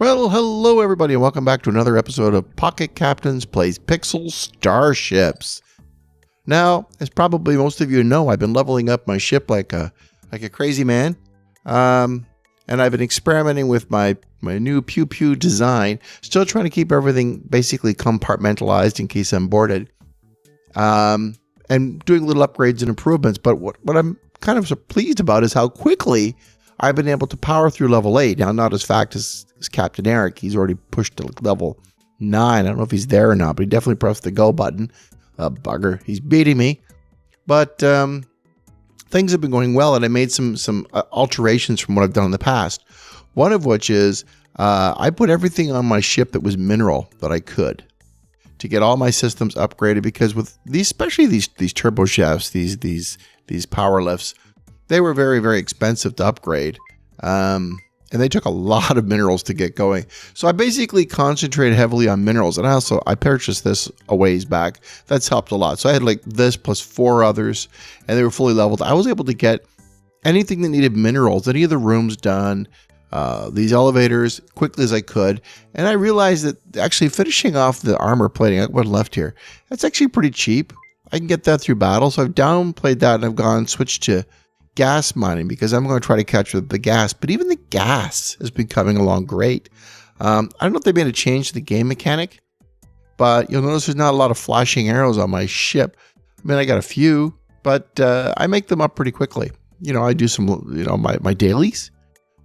Well, hello everybody, and welcome back to another episode of Pocket Captains Plays Pixel Starships. Now, as probably most of you know, I've been leveling up my ship like a crazy man, and I've been experimenting with my new pew pew design. Still trying to keep everything basically compartmentalized in case I'm boarded, and doing little upgrades and improvements. But what I'm kind of so pleased about is how quickly I've been able to power through level 8. Now, not as fast as Captain Eric. He's already pushed to level 9. I don't know if he's there or not, but he definitely pressed the go button. Bugger. He's beating me. But things have been going well, and I made some alterations from what I've done in the past. One of which is I put everything on my ship that was mineral that I could to get all my systems upgraded, because with these, especially these turbo shafts, these power lifts, they were very, very expensive to upgrade, and they took a lot of minerals to get going. So I basically concentrated heavily on minerals, and I purchased this a ways back. That's helped a lot. So I had like this plus 4 others, and they were fully leveled. I was able to get anything that needed minerals, any of the rooms done, these elevators, quickly as I could. And I realized that actually finishing off the armor plating, I got one left here, that's actually pretty cheap. I can get that through battle. So I've downplayed that, and I've switched to gas mining, because I'm going to try to catch the gas. But even the gas has been coming along great. I don't know if they made a change to the game mechanic, but you'll notice there's not a lot of flashing arrows on my ship. I mean, I got a few, but I make them up pretty quickly. You know, I do some, my dailies,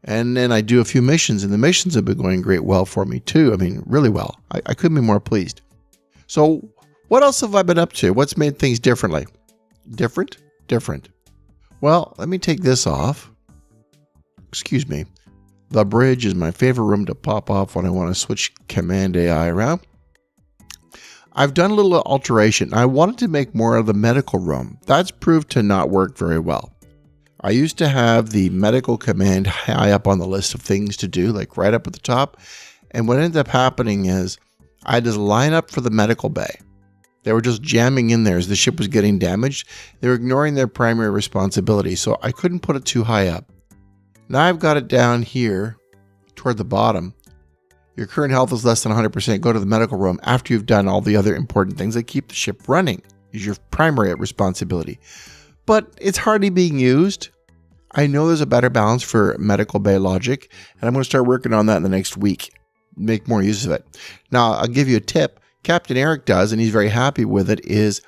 and then I do a few missions, and the missions have been going well for me too. I mean, really well. I couldn't be more pleased. So what else have I been up to? What's made things differently? Different. Well, let me take this off. Excuse me. The bridge is my favorite room to pop off when I want to switch command AI around. I've done a little alteration. I wanted to make more of the medical room. That's proved to not work very well. I used to have the medical command high up on the list of things to do, like right up at the top. And what ended up happening is I had to line up for the medical bay. They were just jamming in there as the ship was getting damaged. They were ignoring their primary responsibility, so I couldn't put it too high up. Now I've got it down here toward the bottom. Your current health is less than 100%. Go to the medical room after you've done all the other important things that keep the ship running. Is your primary responsibility. But it's hardly being used. I know there's a better balance for medical bay logic, and I'm going to start working on that in the next week. Make more use of it. Now, I'll give you a tip. Captain Eric does, and he's very happy with it, is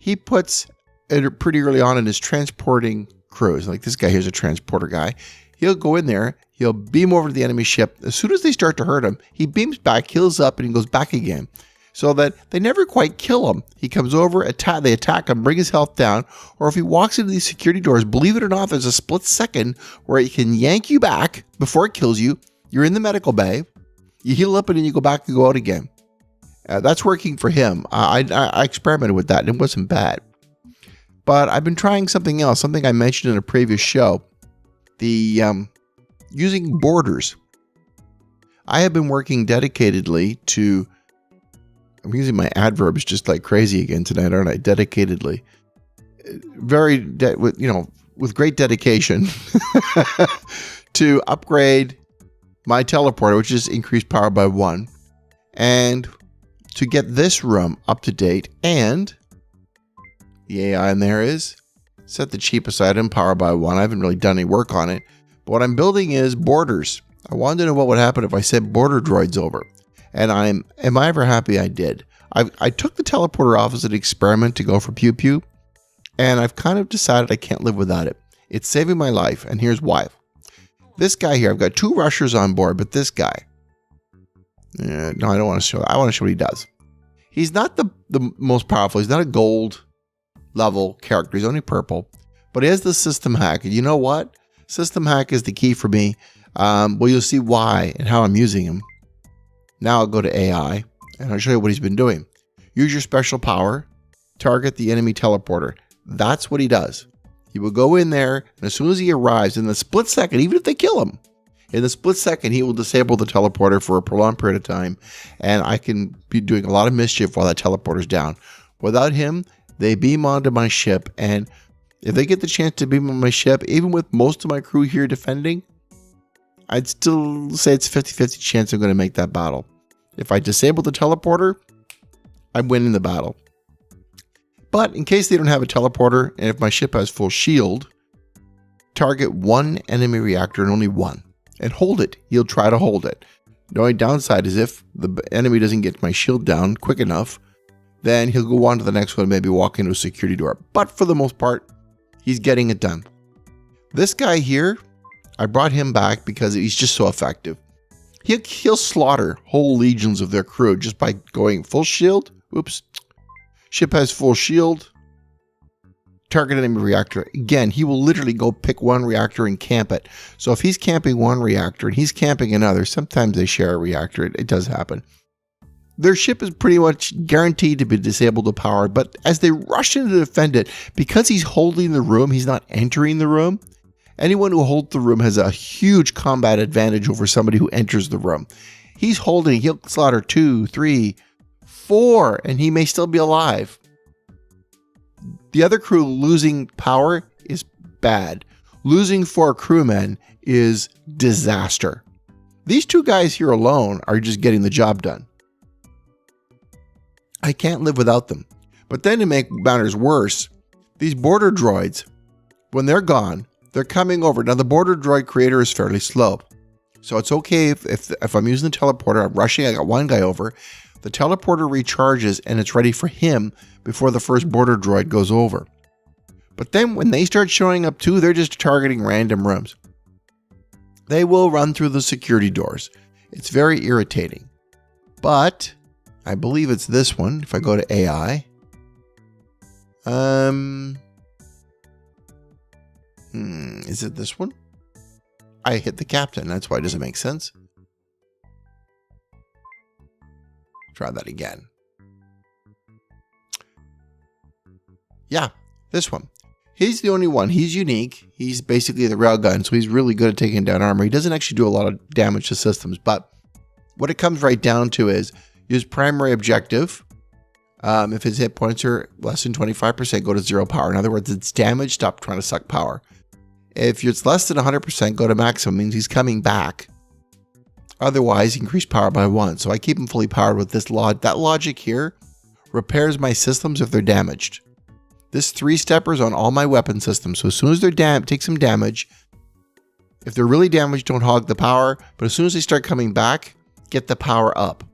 he puts it pretty early on in his transporting crews. Like this guy here's a transporter guy. He'll go in there, he'll beam over to the enemy ship. As soon as they start to hurt him, he beams back, heals up, and he goes back again. So that they never quite kill him. He comes over, they attack him, bring his health down, or if he walks into these security doors, believe it or not, there's a split second where he can yank you back before it kills you. You're in the medical bay, you heal up, and then you go back and go out again. That's working for him. I experimented with that, and it wasn't bad. But I've been trying something else, something I mentioned in a previous show. The using borders. I have been working dedicatedly to... I'm using my adverbs just like crazy again tonight, aren't I? Dedicatedly. With great dedication to upgrade my teleporter, which is increased power by 1. And to get this room up to date, and the AI in there is set the cheapest item, power by 1. I haven't really done any work on it, but what I'm building is borders. I wanted to know what would happen if I sent border droids over, and am I ever happy I did. I took the teleporter off as an experiment to go for pew pew, and I've kind of decided I can't live without it. It's saving my life, and here's why. This guy here, I've got 2 rushers on board, but this guy, no, I don't want to show that. I want to show what he does. He's not the most powerful. He's not a gold level character. He's only purple. But he has the system hack. And you know what? System hack is the key for me. Well, you'll see why and how I'm using him. Now I'll go to AI, and I'll show you what he's been doing. Use your special power. Target the enemy teleporter. That's what he does. He will go in there, and as soon as he arrives, in the split second, even if they kill him, in the split second, he will disable the teleporter for a prolonged period of time, and I can be doing a lot of mischief while that teleporter's down. Without him, they beam onto my ship, and if they get the chance to beam on my ship, even with most of my crew here defending, I'd still say it's a 50-50 chance I'm going to make that battle. If I disable the teleporter, I'm winning the battle. But in case they don't have a teleporter, and if my ship has full shield, target one enemy reactor and only one. And hold it. He'll try to hold it. The only downside is if the enemy doesn't get my shield down quick enough, then he'll go on to the next one and maybe walk into a security door. But for the most part, he's getting it done. This guy here, I brought him back because he's just so effective. He'll slaughter whole legions of their crew just by going full shield. Oops. Ship has full shield. Target enemy reactor. Again, he will literally go pick one reactor and camp it. So if he's camping one reactor and he's camping another, sometimes they share a reactor. It does happen. Their ship is pretty much guaranteed to be disabled to power, but as they rush in to defend it, because he's holding the room, he's not entering the room. Anyone who holds the room has a huge combat advantage over somebody who enters the room. He's holding, he'll slaughter 2, 3, 4, and he may still be alive. The other crew losing power is bad. Losing 4 crewmen is disaster. These 2 guys here alone are just getting the job done. I can't live without them. But then to make matters worse, these border droids, when they're gone, they're coming over. Now the border droid creator is fairly slow. So it's okay if I'm using the teleporter, I'm rushing, I got one guy over, the teleporter recharges and it's ready for him before the first border droid goes over. But then when they start showing up too, they're just targeting random rooms. They will run through the security doors. It's very irritating. But I believe it's this one. If I go to AI. Is it this one? I hit the captain. That's why it doesn't make sense. Try that again. Yeah, this one. He's the only one. He's unique. He's basically the railgun, so he's really good at taking down armor. He doesn't actually do a lot of damage to systems, but what it comes right down to is use primary objective. If his hit points are less than 25%, go to 0 power. In other words, it's damage, stop trying to suck power. If it's less than 100%, go to maximum, means he's coming back. Otherwise, increase power by 1. So I keep him fully powered with this that logic here repairs my systems if they're damaged. This 3-stepper is on all my weapon systems. So as soon as they're take some damage, if they're really damaged, don't hog the power. But as soon as they start coming back, get the power up.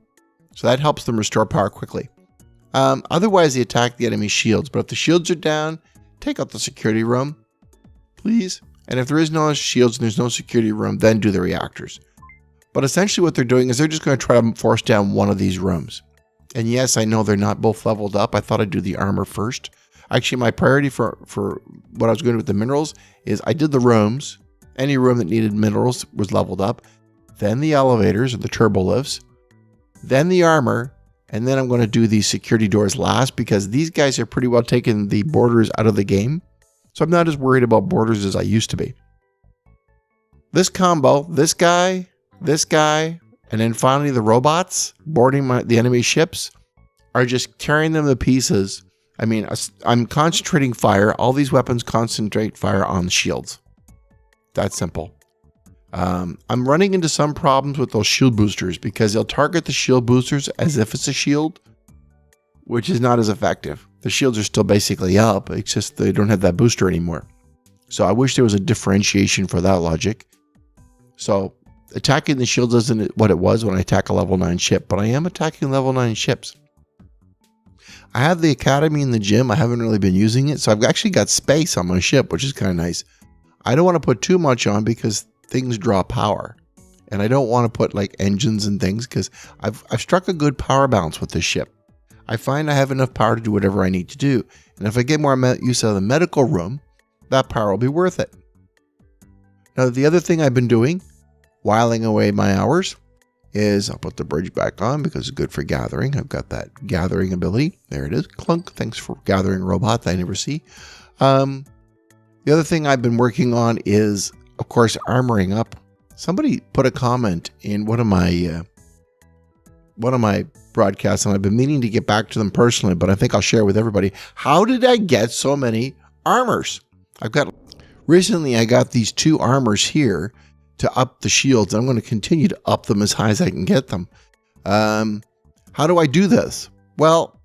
So that helps them restore power quickly. Otherwise, they attack the enemy shields. But if the shields are down, take out the security room, please. And if there is no shields and there's no security room, then do the reactors. But essentially what they're doing is they're just going to try to force down one of these rooms. And yes, I know they're not both leveled up. I thought I'd do the armor first. Actually, my priority for what I was going to do with the minerals is I did the rooms. Any room that needed minerals was leveled up. Then the elevators or the turbo lifts. Then the armor. And then I'm going to do these security doors last because these guys are pretty well taking the borders out of the game. So I'm not as worried about borders as I used to be. This combo, this guy, and then finally the robots boarding the enemy ships are just carrying them to pieces. I mean, I'm concentrating fire. All these weapons concentrate fire on the shields. That's simple. I'm running into some problems with those shield boosters because they'll target the shield boosters as if it's a shield, which is not as effective. The shields are still basically up. It's just they don't have that booster anymore. So I wish there was a differentiation for that logic. So attacking the shields isn't what it was when I attack a level 9 ship, but I am attacking level 9 ships. I have the academy in the gym. I haven't really been using it. So I've actually got space on my ship, which is kind of nice. I don't want to put too much on because things draw power. And I don't want to put like engines and things because I've struck a good power balance with this ship. I find I have enough power to do whatever I need to do. And if I get more use out of the medical room, that power will be worth it. Now, the other thing I've been doing, whiling away my hours, is I'll put the bridge back on because it's good for gathering. I've got that gathering ability. There it is. Clunk. Thanks for gathering robot that I never see. The other thing I've been working on is, of course, armoring up. Somebody put a comment in one of my broadcasts, and I've been meaning to get back to them personally, but I think I'll share with everybody. How did I get so many armors? Recently I got these 2 armors here to up the shields. I'm going to continue to up them as high as I can get them. How do I do this? Well,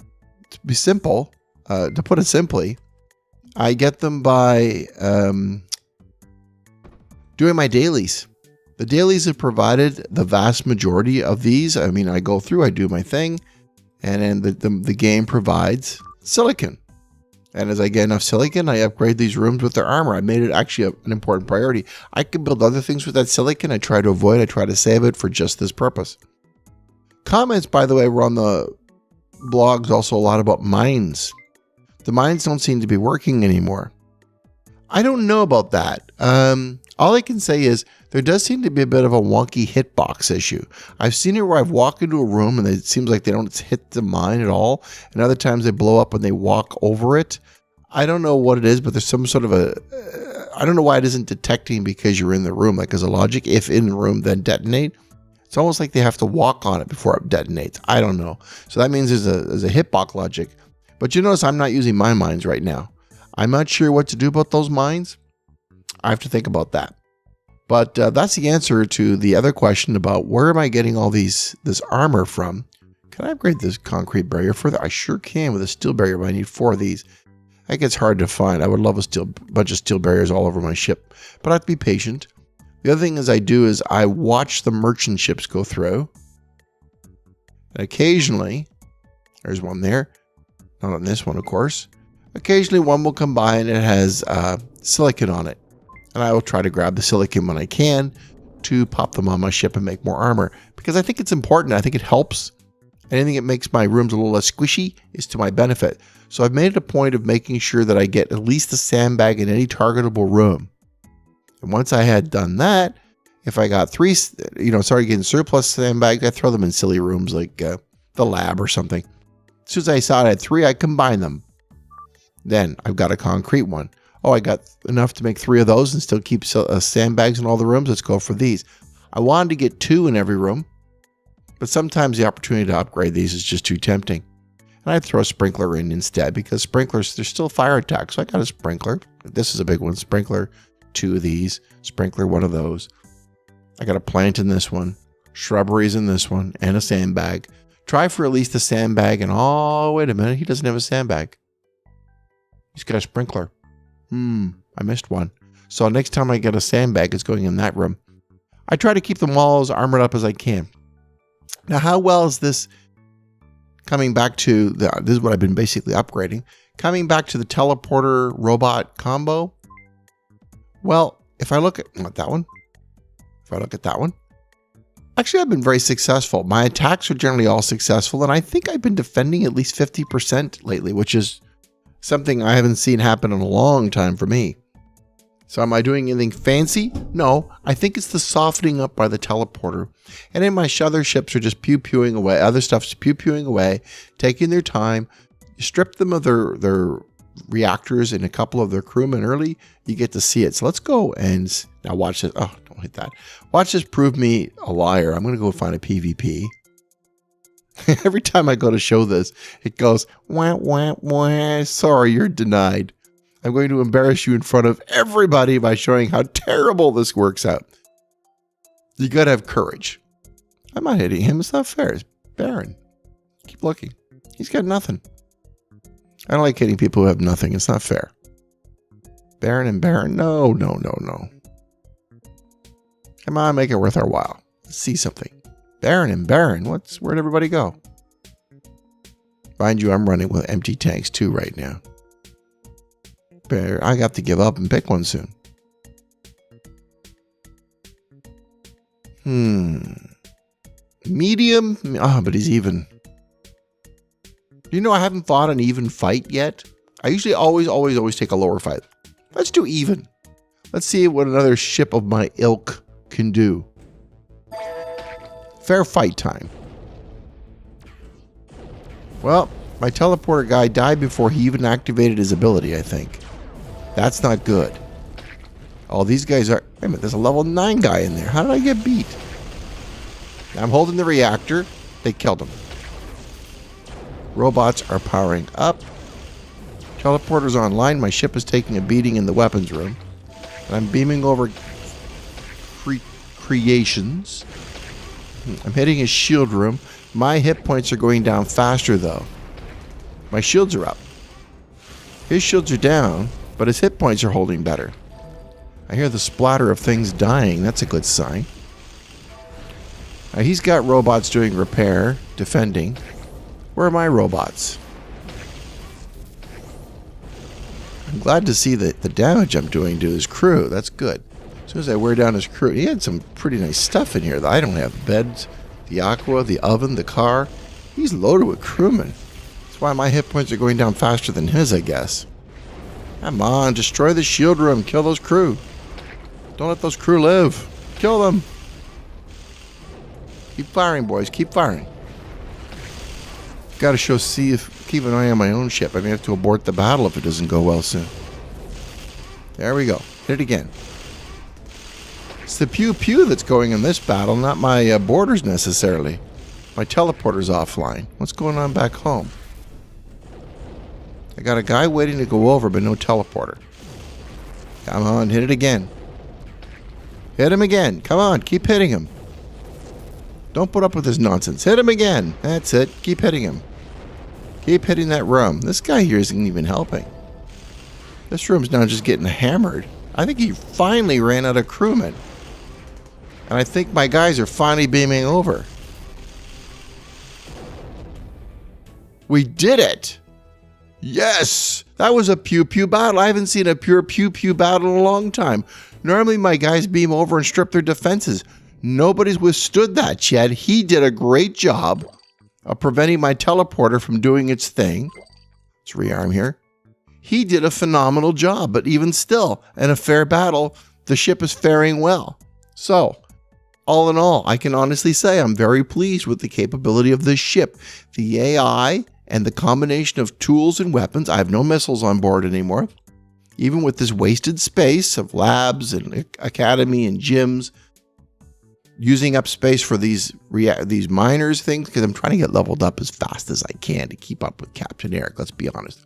to be simple, to put it simply, I get them by doing my dailies. The dailies have provided the vast majority of these. I mean, I go through, I do my thing, and then the game provides silicon. And as I get enough silicon, I upgrade these rooms with their armor. I made it actually an important priority. I can build other things with that silicon. I try to save it for just this purpose. Comments, by the way, were on the blogs also a lot about mines. The mines don't seem to be working anymore. I don't know about that. All I can say is there does seem to be a bit of a wonky hitbox issue. I've seen it where I've walked into a room and it seems like they don't hit the mine at all. And other times they blow up when they walk over it. I don't know what it is, but there's some sort of I don't know why it isn't detecting because you're in the room. Like as a logic, if in the room, then detonate. It's almost like they have to walk on it before it detonates. I don't know. So that means there's a hitbox logic. But you notice I'm not using my mines right now. I'm not sure what to do about those mines. I have to think about that. But that's the answer to the other question about where am I getting all this armor from? Can I upgrade this concrete barrier further? I sure can with a steel barrier, but I need 4 of these. That gets hard to find. I would love a bunch of steel barriers all over my ship, but I have to be patient. The other thing is I watch the merchant ships go through. And occasionally, there's one there. Not on this one, of course. Occasionally one will come by and it has silicon on it. And I will try to grab the silicon when I can to pop them on my ship and make more armor. Because I think it's important. I think it helps. Anything that makes my rooms a little less squishy is to my benefit. So I've made it a point of making sure that I get at least a sandbag in any targetable room. And once I had done that, if I got 3, started getting surplus sandbags, I throw them in silly rooms like the lab or something. As soon as I saw I had 3, I combine them. Then I've got a concrete one. Oh, I got enough to make 3 of those and still keep sandbags in all the rooms. Let's go for these. I wanted to get 2 in every room, but sometimes the opportunity to upgrade these is just too tempting. And I'd throw a sprinkler in instead because sprinklers, there's still fire attacks. So I got a sprinkler. This is a big one. Sprinkler, 2 of these. Sprinkler, 1 of those. I got a plant in this one. Shrubberies in this one. And a sandbag. Try for at least a sandbag. And oh, wait a minute. He doesn't have a sandbag. He's got a sprinkler. I missed one. So next time I get a sandbag, it's going in that room. I try to keep them all as armored up as I can. Now, how well is this coming back to this is what I've been basically upgrading. Coming back to the teleporter robot combo. Well, if I look at that one, actually, I've been very successful. My attacks are generally all successful, and I think I've been defending at least 50% lately, which is something I haven't seen happen in a long time for me. So am I doing anything fancy? No, I think it's the softening up by the teleporter. And then my other ships are just pew-pewing away. Other stuff's pew-pewing away, taking their time. You strip them of their reactors and a couple of their crewmen early, you get to see it. So let's go and now watch this. Oh, don't hit that. Watch this prove me a liar. I'm going to go find a PvP. Every time I go to show this, it goes, wah, wah, wah. Sorry, you're denied. I'm going to embarrass you in front of everybody by showing how terrible this works out. You got to have courage. I'm not hitting him. It's not fair. It's Baron. Keep looking. He's got nothing. I don't like hitting people who have nothing. It's not fair. Baron and Baron. No. Come on, make it worth our while. Let's see something. Baron and Baron. Where'd everybody go? Mind you, I'm running with empty tanks too right now. I got to give up and pick one soon. Medium? But he's even. You know, I haven't fought an even fight yet. I usually always take a lower fight. Let's do even. Let's see what another ship of my ilk can do. Fair fight time. Well, my teleporter guy died before he even activated his ability, I think. That's not good. Oh, these guys are... Wait a minute, there's a level 9 guy in there. How did I get beat? I'm holding the reactor. They killed him. Robots are powering up. Teleporter's online. My ship is taking a beating in the weapons room. And I'm beaming over creations. I'm hitting his shield room. My hit points are going down faster, though. My shields are up. His shields are down, but his hit points are holding better. I hear the splatter of things dying. That's a good sign. He's got robots doing repair, defending. Where are my robots? I'm glad to see the damage I'm doing to his crew. That's good. As soon as I wear down his crew, he had some pretty nice stuff in here that I don't have. The beds, the aqua, the oven, the car. He's loaded with crewmen. That's why my hit points are going down faster than his, I guess. Come on, destroy the shield room. Kill those crew. Don't let those crew live. Kill them. Keep firing, boys. Keep firing. Got to keep an eye on my own ship. I may have to abort the battle if it doesn't go well soon. There we go. Hit it again. It's the pew-pew that's going in this battle, not my boarders necessarily. My teleporter's offline. What's going on back home? I got a guy waiting to go over, but no teleporter. Come on, hit it again. Hit him again. Come on, keep hitting him. Don't put up with this nonsense. Hit him again. That's it. Keep hitting him. Keep hitting that room. This guy here isn't even helping. This room's now just getting hammered. I think he finally ran out of crewmen. And I think my guys are finally beaming over. We did it! Yes! That was a pew-pew battle. I haven't seen a pure pew-pew battle in a long time. Normally my guys beam over and strip their defenses. Nobody's withstood that yet. He did a great job of preventing my teleporter from doing its thing. Let's rearm here. He did a phenomenal job, but even still, in a fair battle, the ship is faring well. So, all in all, I can honestly say I'm very pleased with the capability of this ship. The AI and the combination of tools and weapons. I have no missiles on board anymore. Even with this wasted space of labs and academy and gyms, using up space for these miners things, because I'm trying to get leveled up as fast as I can to keep up with Captain Eric, let's be honest.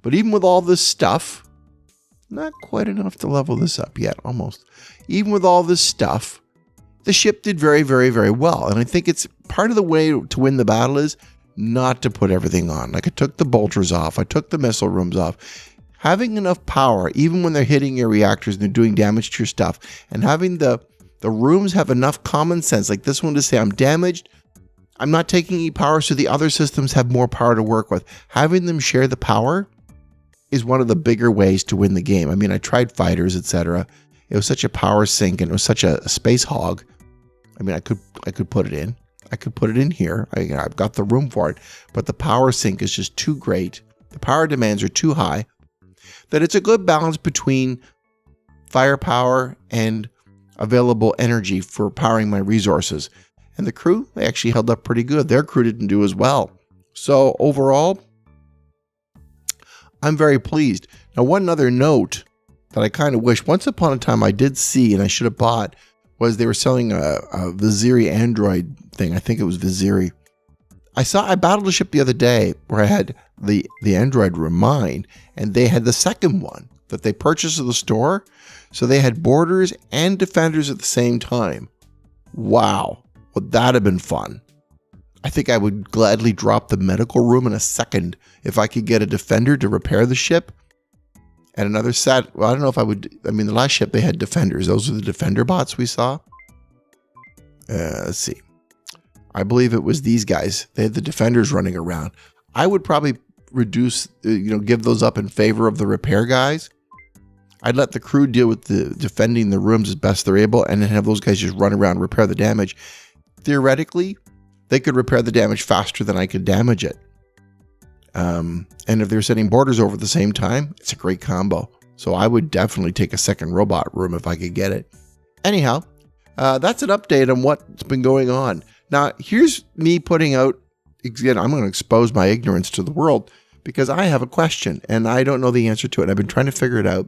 But even with all this stuff, not quite enough to level this up yet, almost. Even with all this stuff, the ship did very, very, very well. And I think it's part of the way to win the battle is not to put everything on. Like I took the bolters off, I took the missile rooms off. Having enough power, even when they're hitting your reactors and they're doing damage to your stuff, and having the rooms have enough common sense, like this one, to say I'm damaged, I'm not taking any power, so the other systems have more power to work with. Having them share the power is one of the bigger ways to win the game. I mean, I tried fighters, etc. It was such a power sink and it was such a space hog. I mean, I could put it in. I could put it in here. I've got the room for it, but the power sink is just too great. The power demands are too high. That it's a good balance between firepower and available energy for powering my resources. And the crew, they actually held up pretty good. Their crew didn't do as well. So overall, I'm very pleased. Now, one other note that I kind of wish, once upon a time I did see and I should have bought, was they were selling a Viziri Android thing. I think it was Viziri. I battled a ship the other day where I had the Android room mine, and they had the second one that they purchased at the store. So they had boarders and defenders at the same time. Wow. Would that have been fun? I think I would gladly drop the medical room in a second if I could get a defender to repair the ship. And another set, well, I don't know if I would, I mean, the last ship they had defenders. Those are the defender bots we saw. Let's see. I believe it was these guys. They had the defenders running around. I would probably reduce, give those up in favor of the repair guys. I'd let the crew deal with the defending the rooms as best they're able, and then have those guys just run around and repair the damage. Theoretically, they could repair the damage faster than I could damage it. And if they're sending boarders over at the same time, it's a great combo. So I would definitely take a second robot room if I could get it. Anyhow, that's an update on what's been going on. Now, here's me putting out, again, I'm going to expose my ignorance to the world because I have a question and I don't know the answer to it. I've been trying to figure it out.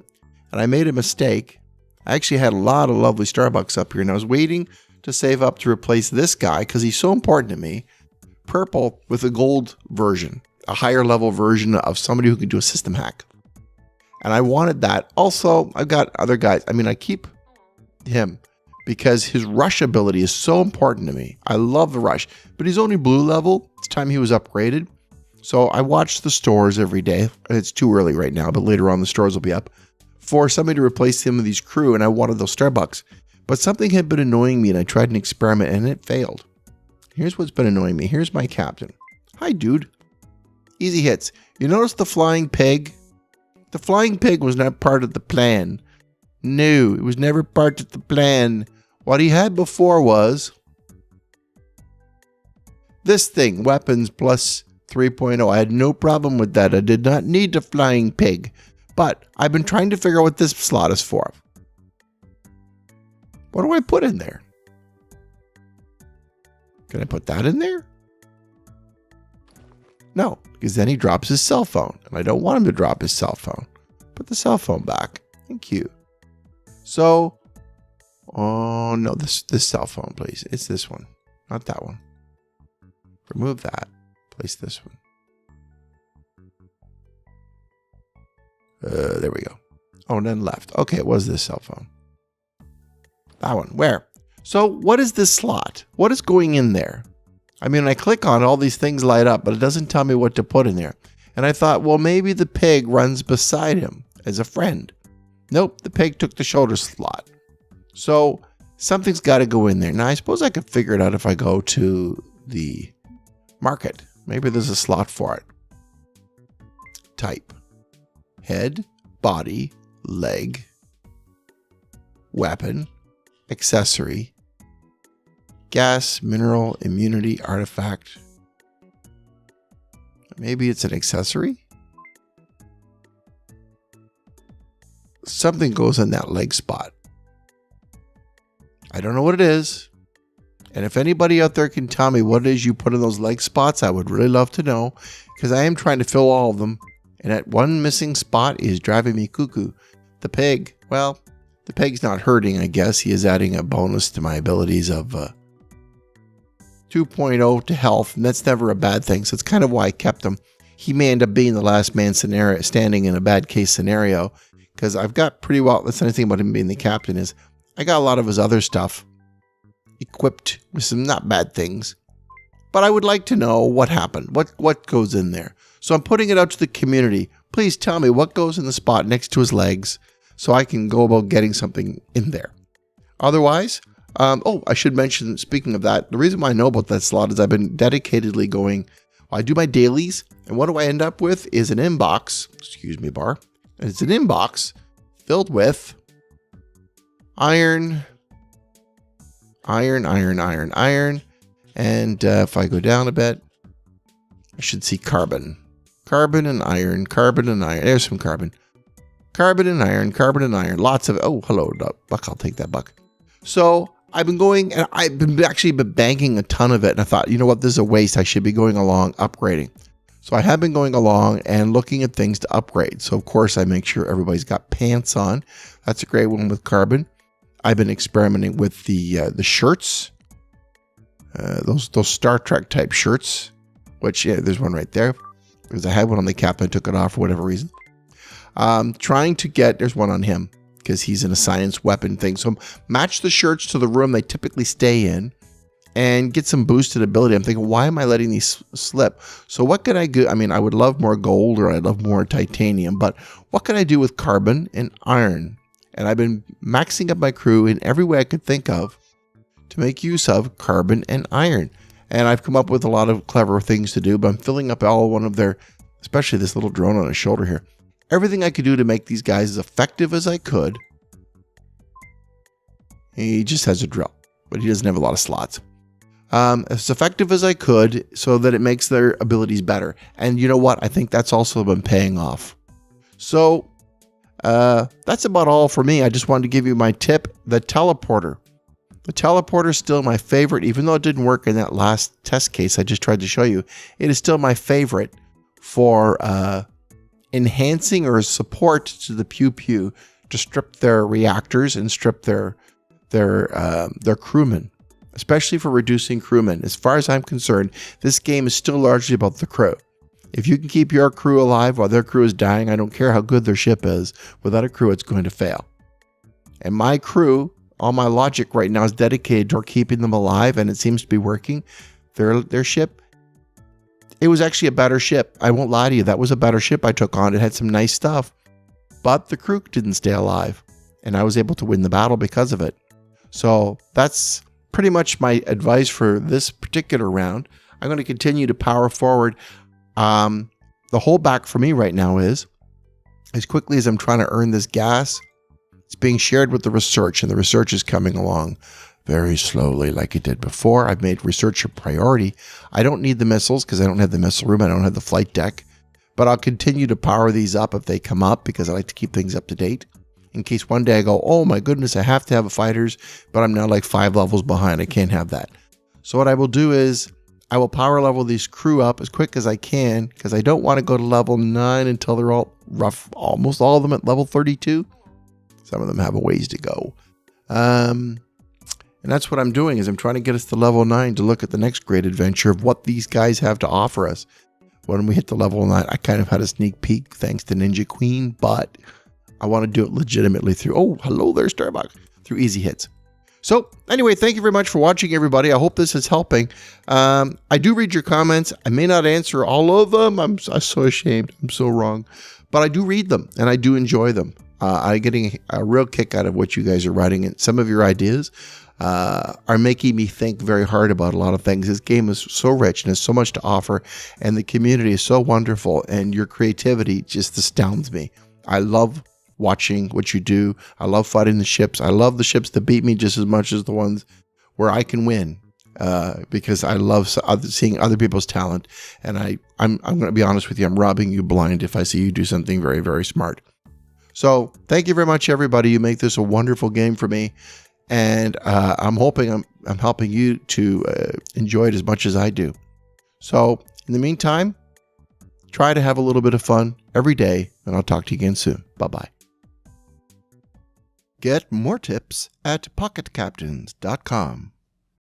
And I made a mistake. I actually had a lot of lovely Starbucks up here, and I was waiting to save up to replace this guy because he's so important to me. Purple with a gold version, a higher level version of somebody who can do a system hack. And I wanted that. Also, I've got other guys. I mean, I keep him, because his rush ability is so important to me. I love the rush, but he's only blue level. It's time he was upgraded. So I watch the stores every day. It's too early right now, but later on the stores will be up for somebody to replace him with these crew, and I wanted those Starbucks. But something had been annoying me, and I tried an experiment, and it failed. Here's what's been annoying me. Here's my captain. Hi, dude. Easy hits. You notice the flying pig? The flying pig was not part of the plan. No, it was never part of the plan. What he had before was this thing, weapons plus 3.0. I had no problem with that. I did not need the flying pig. But I've been trying to figure out what this slot is for. What do I put in there? Can I put that in there? No, because then he drops his cell phone. And I don't want him to drop his cell phone. Put the cell phone back. Thank you. So, oh no, this cell phone, please. It's this one, not that one. Remove that. Place this one. There we go. Oh, and then left. Okay, it was this cell phone. That one. Where? So, what is this slot? What is going in there? I mean, I click on it, all these things light up, but it doesn't tell me what to put in there. And I thought, well, maybe the pig runs beside him as a friend. Nope, the pig took the shoulder slot. So something's got to go in there. Now, I suppose I could figure it out if I go to the market. Maybe there's a slot for it. Type. Head, body, leg, weapon, accessory, gas, mineral, immunity, artifact. Maybe it's an accessory? Something goes in that leg spot. I don't know what it is. And if anybody out there can tell me what it is you put in those leg spots, I would really love to know, because I am trying to fill all of them. And that one missing spot is driving me cuckoo. The pig, well, the pig's not hurting, I guess. He is adding a bonus to my abilities of 2.0 to health, and that's never a bad thing. So it's kind of why I kept him. He may end up being the last man standing in a bad case scenario, because I've got pretty well, that's the only thing about him being the captain is I got a lot of his other stuff equipped with some not bad things. But I would like to know what happened, what goes in there. So I'm putting it out to the community. Please tell me what goes in the spot next to his legs so I can go about getting something in there. Otherwise, I should mention, speaking of that, the reason why I know about that slot is I've been dedicatedly going, I do my dailies, and what do I end up with is an inbox, excuse me, bar, and it's an inbox filled with iron, and if I go down a bit, I should see carbon. Carbon and iron. There's some carbon. Carbon and iron. Lots of, oh, hello, buck. I'll take that buck. So I've been going, and I've been actually banking a ton of it. And I thought, you know what, this is a waste. I should be going along upgrading. So I have been going along and looking at things to upgrade. So of course I make sure everybody's got pants on. That's a great one with carbon. I've been experimenting with the shirts, those Star Trek type shirts, which, yeah, there's one right there. Because I had one on the cap, I took it off for whatever reason. Trying to get, there's one on him because he's in a science weapon thing. So match the shirts to the room they typically stay in and get some boosted ability. I'm thinking, why am I letting these slip? So what can I do? I mean, I would love more gold or I'd love more titanium, but what can I do with carbon and iron? And I've been maxing up my crew in every way I could think of to make use of carbon and iron. And I've come up with a lot of clever things to do, but I'm filling up all one of their, especially this little drone on his shoulder here. Everything I could do to make these guys as effective as I could. He just has a drill, but he doesn't have a lot of slots. As effective as I could so that it makes their abilities better. And you know what? I think that's also been paying off. So that's about all for me. I just wanted to give you my tip, the teleporter. The teleporter is still my favorite, even though it didn't work in that last test case I just tried to show you. It is still my favorite for enhancing or support to the Pew Pew to strip their reactors and strip their crewmen, especially for reducing crewmen. As far as I'm concerned, this game is still largely about the crew. If you can keep your crew alive while their crew is dying, I don't care how good their ship is. Without a crew, it's going to fail. And my crew, all my logic right now is dedicated toward keeping them alive, and it seems to be working. Their ship, it was actually a better ship. I won't lie to you. That was a better ship I took on. It had some nice stuff, but the crew didn't stay alive, and I was able to win the battle because of it. So that's pretty much my advice for this particular round. I'm going to continue to power forward. The holdback for me right now is, as quickly as I'm trying to earn this gas, it's being shared with the research, and the research is coming along very slowly like it did before. I've made research a priority. I don't need the missiles because I don't have the missile room. I don't have the flight deck, but I'll continue to power these up if they come up because I like to keep things up to date. In case one day I go, oh my goodness, I have to have fighters, but I'm now like 5 levels behind. I can't have that. So what I will do is I will power level these crew up as quick as I can because I don't want to go to level 9 until they're all rough, almost all of them at level 32. Some of them have a ways to go. And that's what I'm doing is I'm trying to get us to level 9 to look at the next great adventure of what these guys have to offer us. When we hit the level 9, I kind of had a sneak peek thanks to Ninja Queen, but I want to do it legitimately through, oh, hello there, Starbucks, through easy hits. So anyway, thank you very much for watching, everybody. I hope this is helping. I do read your comments. I may not answer all of them. I'm so ashamed. I'm so wrong. But I do read them, and I do enjoy them. I'm getting a real kick out of what you guys are writing. And some of your ideas are making me think very hard about a lot of things. This game is so rich and has so much to offer, and the community is so wonderful, and your creativity just astounds me. I love watching what you do. I love fighting the ships. I love the ships that beat me just as much as the ones where I can win, because I love seeing other people's talent. And I'm going to be honest with you, I'm robbing you blind if I see you do something very, very smart. So thank you very much, everybody. You make this a wonderful game for me, and I'm hoping I'm helping you to enjoy it as much as I do. So in the meantime, try to have a little bit of fun every day, and I'll talk to you again soon. Bye-bye. Get more tips at pocketcaptains.com.